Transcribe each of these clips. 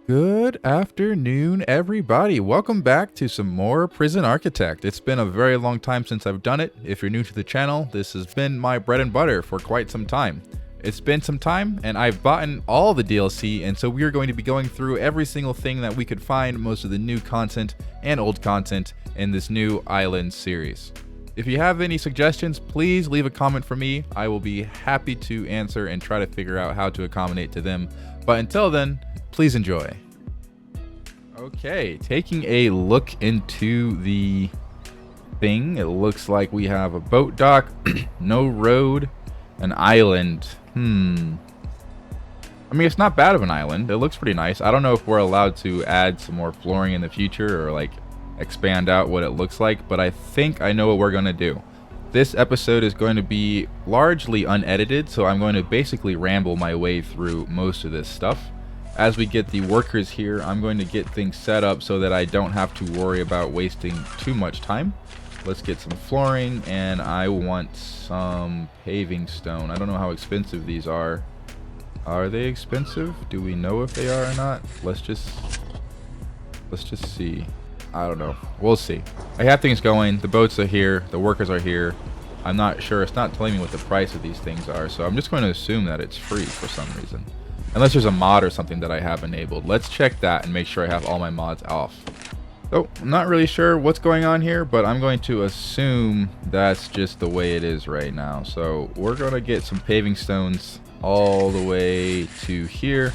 Good afternoon, everybody. Welcome back to some more Prison Architect. It's been a very long time since I've done it. If you're new to the channel, this has been my bread and butter for quite some time. It's been some time, and I've bought all the DLC, and so we are going to be going through every single thing that we could find, most of the new content and old content in this new Island series. If you have any suggestions, please leave a comment for me. I will be happy to answer and try to figure out how to accommodate to them. But until then, please enjoy. Okay, taking a look into the thing, it looks like we have a boat dock, no road, an island. I mean, it's not bad of an island. It looks pretty nice. I don't know if we're allowed to add some more flooring in the future or like expand out what it looks like, but I think I know what we're going to do. This episode is going to be largely unedited, so I'm going to basically ramble my way through most of this stuff. As we get the workers here, I'm going to get things set up so that I don't have to worry about wasting too much time. Let's get some flooring, and I want some paving stone. I don't know how expensive these are. Are they expensive? Do we know if they are or not? Let's just see. I don't know. We'll see. I have things going. The boats are here. The workers are here. I'm not sure. It's not telling me what the price of these things are, so I'm just going to assume that it's free for some reason. Unless there's a mod or something that I have enabled. Let's check that and make sure I have all my mods off. So, I'm not really sure what's going on here, but I'm going to assume that's just the way it is right now. So, we're going to get some paving stones all the way to here.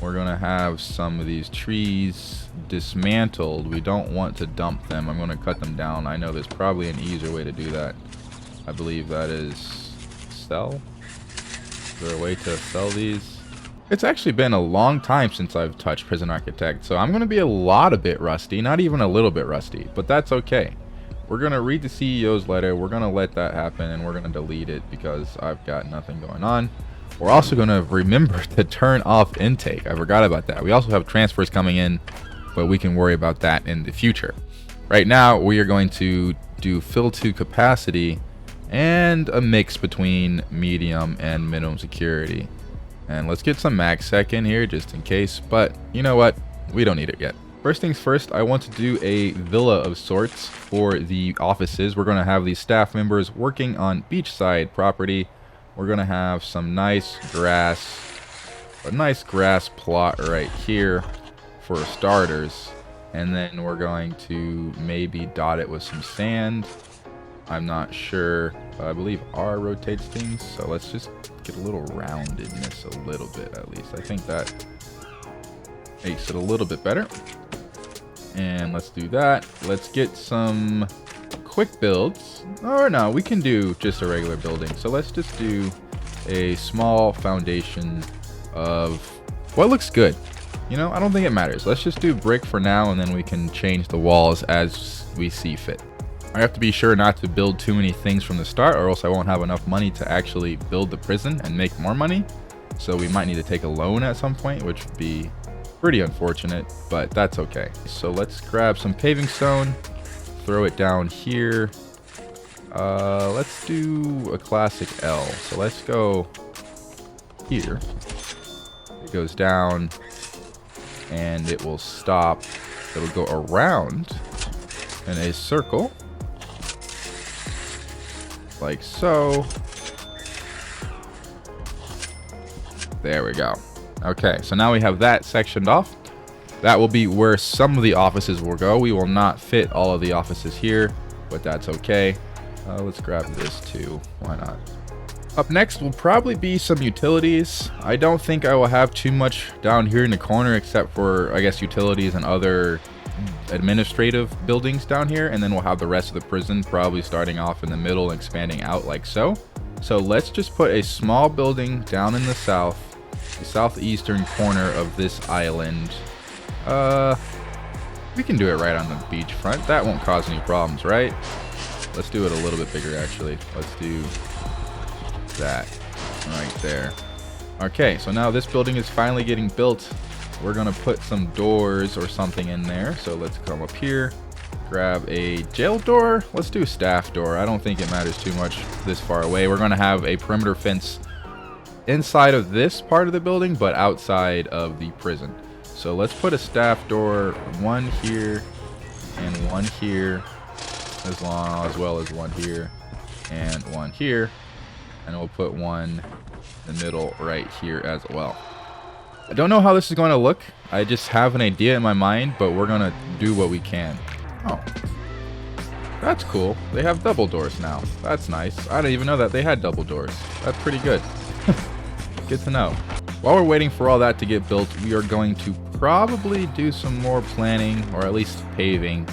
We're going to have some of these trees dismantled. We don't want to dump them. I'm going to cut them down. I know there's probably an easier way to do that. I believe that is sell. Is there a way to sell these? It's actually been a long time since I've touched Prison Architect, so I'm going to be a bit rusty, not even a little bit rusty, but that's okay. We're going to read the CEO's letter, we're going to let that happen, and we're going to delete it because I've got nothing going on. We're also going to remember to turn off intake. I forgot about that. We also have transfers coming in, but we can worry about that in the future. Right now, we are going to do fill to capacity and a mix between medium and minimum security. And let's get some max sec in here just in case, but you know what? We don't need it yet. First things first, I want to do a villa of sorts for the offices. We're going to have these staff members working on beachside property. We're going to have some nice grass, a nice grass plot right here for starters. And then we're going to maybe dot it with some sand. I'm not sure. I believe R rotates things, so let's just get a little roundedness a little bit at least. I think that makes it a little bit better. And let's do that. Let's get some quick builds. Or no, we can do just a regular building. So let's just do a small foundation of what looks good. You know, I don't think it matters. Let's just do brick for now, and then we can change the walls as we see fit. I have to be sure not to build too many things from the start, or else I won't have enough money to actually build the prison and make more money. So we might need to take a loan at some point, which would be pretty unfortunate, but that's okay. So let's grab some paving stone, throw it down here. Let's do a classic L. So let's go here. It goes down and it will stop. It'll go around in a circle. Like so. There we go. Okay, so now we have that sectioned off. That will be where some of the offices will go. We will not fit all of the offices here, but that's okay. Let's grab this too. Why not? Up next will probably be some utilities. I don't think I will have too much down here in the corner except for, I guess, utilities and other administrative buildings down here, and then we'll have the rest of the prison probably starting off in the middle and expanding out like so. So let's just put a small building down in the southeastern corner of this island. We can do it right on the beach front. That won't cause any problems, right? Let's do it a little bit bigger actually. Let's do that right there. Okay, so now this building is finally getting built. We're gonna put some doors or something in there. So let's come up here, grab a jail door. Let's do a staff door. I don't think it matters too much this far away. We're gonna have a perimeter fence inside of this part of the building, but outside of the prison. So let's put a staff door, one here and one here, as well as one here and one here, and we'll put one in the middle right here as well. I don't know how this is going to look. I just have an idea in my mind, but we're going to do what we can. Oh, that's cool. They have double doors now. That's nice. I didn't even know that they had double doors. That's pretty good. Good to know. While we're waiting for all that to get built, we are going to probably do some more planning, or at least paving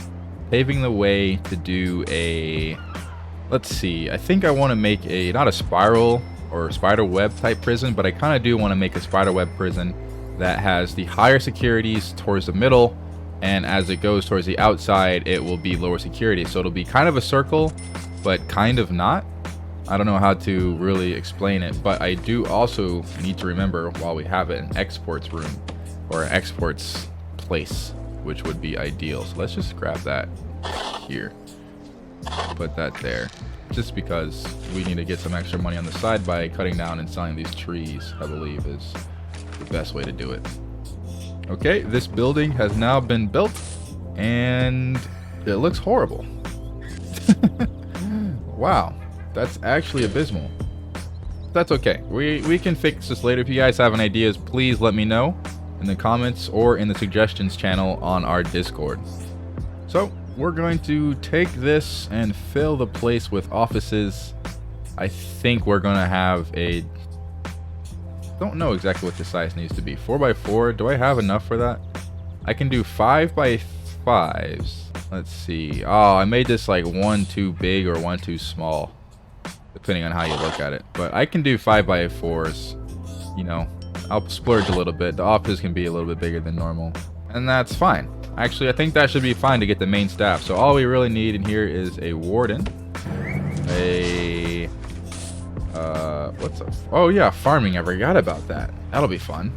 the way to do a, let's see, I think I want to make a, not a spiral or spider web type prison, but I kind of do want to make a spider web prison that has the higher securities towards the middle, and as it goes towards the outside, it will be lower security. So it'll be kind of a circle, but kind of not. I don't know how to really explain it, but I do also need to remember, while we have it, an exports room or an exports place, which would be ideal. So let's just grab that here, put that there, just because we need to get some extra money on the side by cutting down and selling these trees. I believe is the best way to do it. Okay, this building has now been built and it looks horrible. Wow, that's actually abysmal. That's okay. We can fix this later. If you guys have any ideas, please let me know in the comments or in the suggestions channel on our Discord. So we're going to take this and fill the place with offices. I think we're going to have a, don't know exactly what the size needs to be. 4x4. Do I have enough for that? I can do 5x5s. Let's see. Oh, I made this like one too big or one too small, depending on how you look at it. But I can do 5x4s. You know, I'll splurge a little bit. The office can be a little bit bigger than normal, and that's fine. Actually, I think that should be fine to get the main staff. So all we really need in here is a warden, a what's up? Oh yeah, farming. I forgot about that. That'll be fun.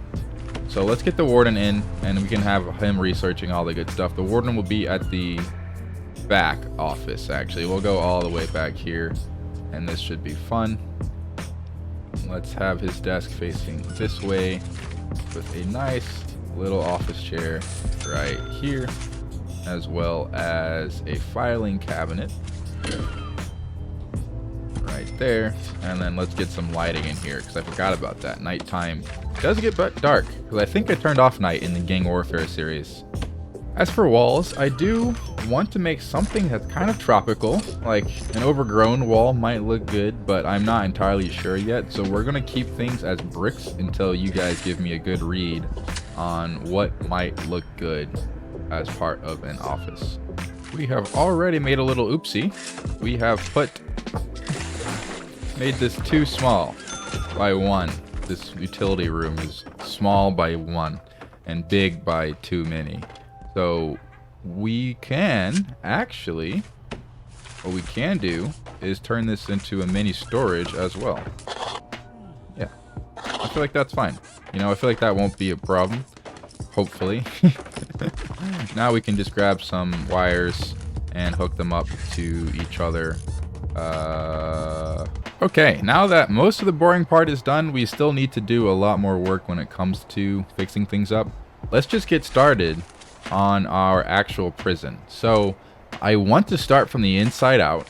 So let's get the warden in, and we can have him researching all the good stuff. The warden will be at the back office. Actually, we'll go all the way back here, and this should be fun. Let's have his desk facing this way with a nice little office chair right here, as well as a filing cabinet right there. And then let's get some lighting in here, because I forgot about that. Nighttime does get dark, because I think I turned off night in the Gang Warfare series. As for walls, I do want to make something that's kind of tropical. Like an overgrown wall might look good, but I'm not entirely sure yet. So we're going to keep things as bricks until you guys give me a good read on what might look good as part of an office. We have already made a little oopsie. We have made this too small by 1. This utility room is small by 1 and big by too many. So we can actually, what we can do is turn this into a mini storage as well. Yeah, I feel like that's fine. You know, I feel like that won't be a problem, hopefully. Now we can just grab some wires and hook them up to each other. Okay, now that most of the boring part is done, we still need to do a lot more work when it comes to fixing things up. Let's just get started on our actual prison. So I want to start from the inside out,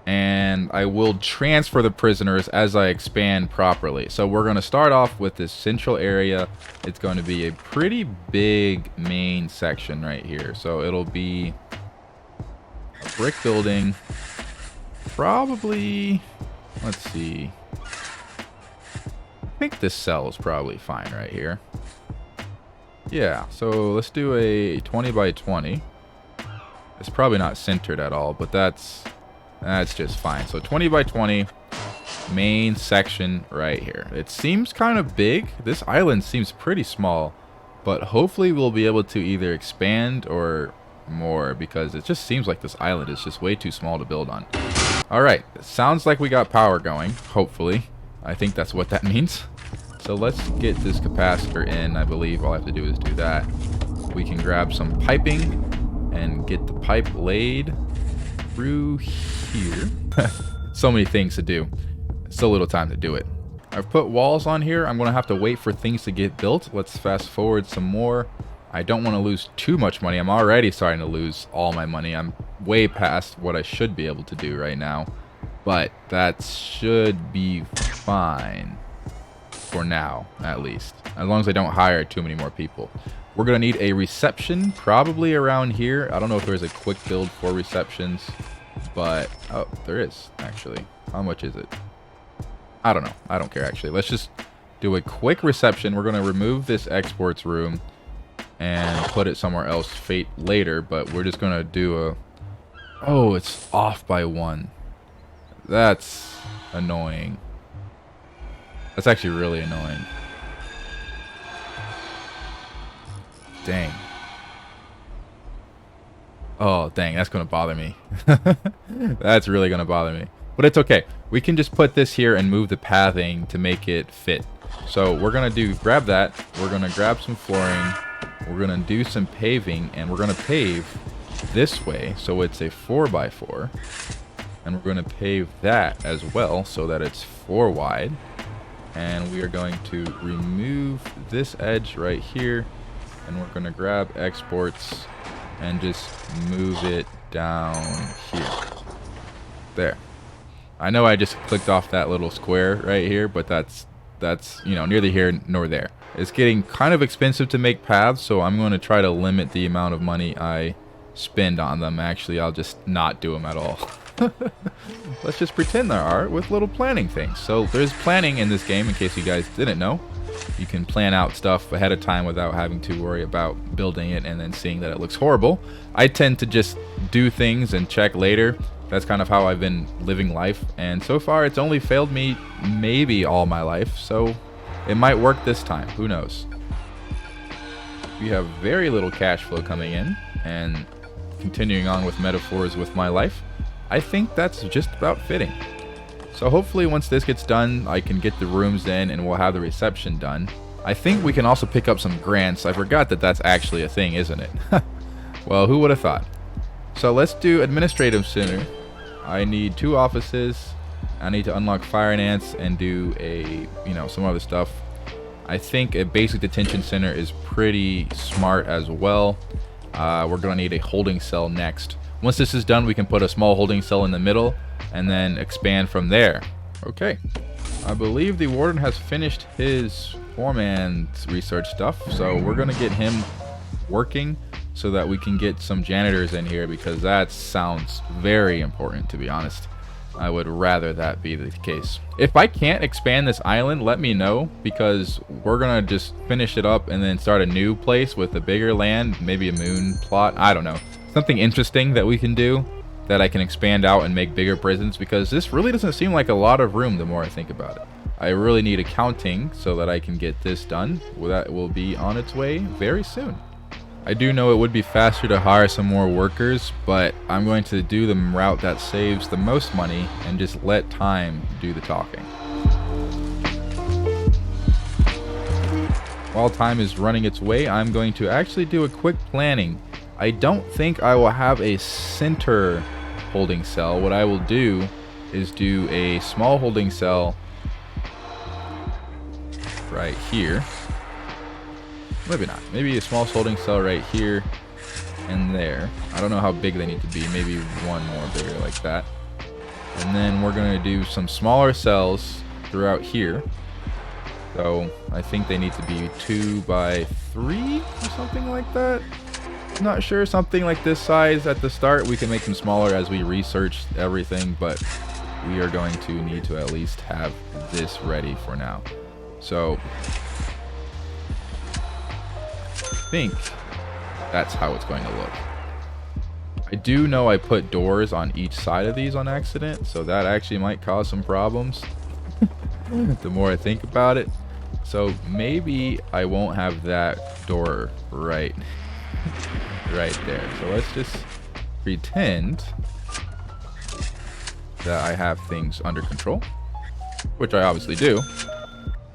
and I will transfer the prisoners as I expand properly. So we're going to start off with this central area. It's going to be a pretty big main section right here. So it'll be a brick building. Probably, let's see, I think this cell is probably fine right here. Yeah, so let's do a 20 by 20. It's probably not centered at all, but that's just fine. So 20 by 20 main section right here. It seems kind of big. This island seems pretty small, but hopefully we'll be able to either expand or more, because it just seems like this island is just way too small to build on. All right, sounds like we got power going, hopefully. I think that's what that means. So let's get this capacitor in. I believe all I have to do is do that. We can grab some piping and get the pipe laid through here. So many things to do. So little time to do it. I've put walls on here. I'm going to have to wait for things to get built. Let's fast forward some more. I don't want to lose too much money. I'm already starting to lose all my money. I'm way past what I should be able to do right now. But that should be fine. For now, at least. As long as I don't hire too many more people. We're going to need a reception probably around here. I don't know if there's a quick build for receptions. But, oh, there is, actually. How much is it? I don't know. I don't care, actually. Let's just do a quick reception. We're going to remove this exports room and put it somewhere else later. But we're just going to do a... Oh, it's off by 1. That's annoying. That's actually really annoying. Dang. Oh, dang. That's going to bother me. That's really going to bother me. But it's okay. We can just put this here and move the pathing to make it fit. So we're going to grab that. We're going to grab some flooring. We're going to do some paving. And we're going to pave this way. So it's a 4x4. And we're going to pave that as well so that it's 4 wide. And we are going to remove this edge right here. And we're going to grab exports and just move it down here. There. I know I just clicked off that little square right here, but that's you know, neither here nor there. It's getting kind of expensive to make paths, so I'm going to try to limit the amount of money I spend on them. Actually, I'll just not do them at all. Let's just pretend there are with little planning things. So there's planning in this game, in case you guys didn't know. You can plan out stuff ahead of time without having to worry about building it and then seeing that it looks horrible. I tend to just do things and check later. That's kind of how I've been living life, and so far it's only failed me maybe all my life, so it might work this time. Who knows? We have very little cash flow coming in, and continuing on with metaphors with my life, I think that's just about fitting. So hopefully once this gets done, I can get the rooms in and we'll have the reception done. I think we can also pick up some grants. I forgot that that's actually a thing, isn't it? Well, who would have thought? So let's do administrative center. I need 2 offices. I need to unlock finance and do some other stuff. I think a basic detention center is pretty smart as well. We're going to need a holding cell next. Once this is done, we can put a small holding cell in the middle and then expand from there. Okay. I believe the warden has finished his foreman research stuff, so we're going to get him working so that we can get some janitors in here, because that sounds very important, to be honest. I would rather that be the case. If I can't expand this island, let me know, because we're gonna just finish it up and then start a new place with a bigger land, maybe a moon plot, I don't know. Something interesting that we can do that I can expand out and make bigger prisons, because this really doesn't seem like a lot of room the more I think about it. I really need accounting so that I can get this done. That will be on its way very soon. I do know it would be faster to hire some more workers, but I'm going to do the route that saves the most money and just let time do the talking. While time is running its way, I'm going to actually do a quick planning. I don't think I will have a center holding cell. What I will do is do a small holding cell right here. Maybe not. Maybe a small holding cell right here and there. I don't know how big they need to be. Maybe one more bigger like that. And then we're going to do some smaller cells throughout here. So I think they need to be 2 by 3 or something like that. I'm not sure. Something like this size at the start. We can make them smaller as we research everything, but we are going to need to at least have this ready for now. So I think that's how it's going to look. I do know I put doors on each side of these on accident, so that actually might cause some problems the more I think about it. So maybe I won't have that door right there. So let's just pretend that I have things under control, which I obviously do.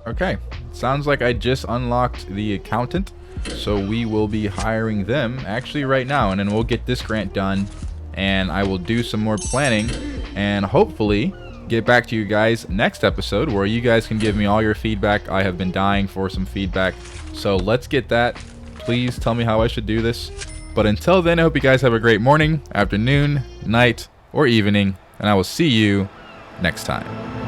Okay, sounds like I just unlocked the accountant. So we will be hiring them actually right now, and then we'll get this grant done, and I will do some more planning, and hopefully get back to you guys next episode where you guys can give me all your feedback. I have been dying for some feedback, so let's get that. Please tell me how I should do this. But until then, I hope you guys have a great morning, afternoon, night, or evening, and I will see you next time.